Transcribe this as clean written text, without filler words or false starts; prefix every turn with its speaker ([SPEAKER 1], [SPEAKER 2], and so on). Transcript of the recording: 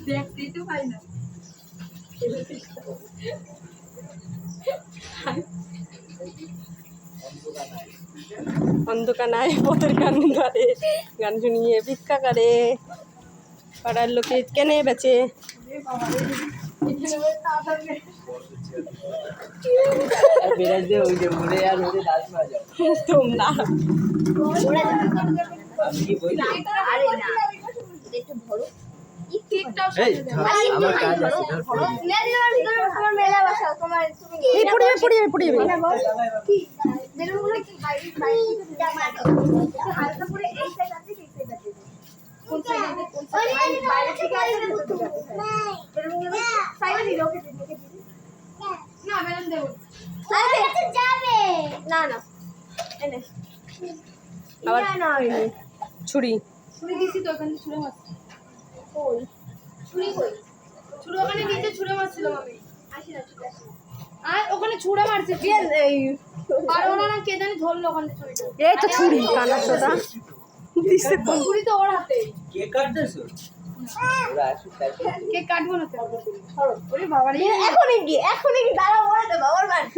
[SPEAKER 1] দেখতেই তো পাই না।
[SPEAKER 2] অন্ধকার পথের গান গারে, গান শুনিয়ে ভিক্ষা করে, পাড়ার লোকে কেনে বেচে। তোমরা ছুরি
[SPEAKER 1] ছুরি দিছি তো ওখানে ছুঁড়ে মারছি। কই ছুরি কই? ছুরি ওখানে নিচে ছুঁড়ে মারছিল আমি। আসি না ঠিক আছে। আর ওখানে ছুঁড়ে মারছে দিয়ে এই আর ওরা না কে জানি ধরলো ওখানে ছুরিটা।
[SPEAKER 2] এই তো ছুরি কানা সোদা দিছে কোন
[SPEAKER 1] ছুরি তো ওর হাতে।
[SPEAKER 3] কে কাটতেছো? ওরা আসুক তারপর
[SPEAKER 1] কে কাটবো না তো। ওরে বাবা রে এখনই কি দাঁড়াও ওরে তো বাবার বাড়ি।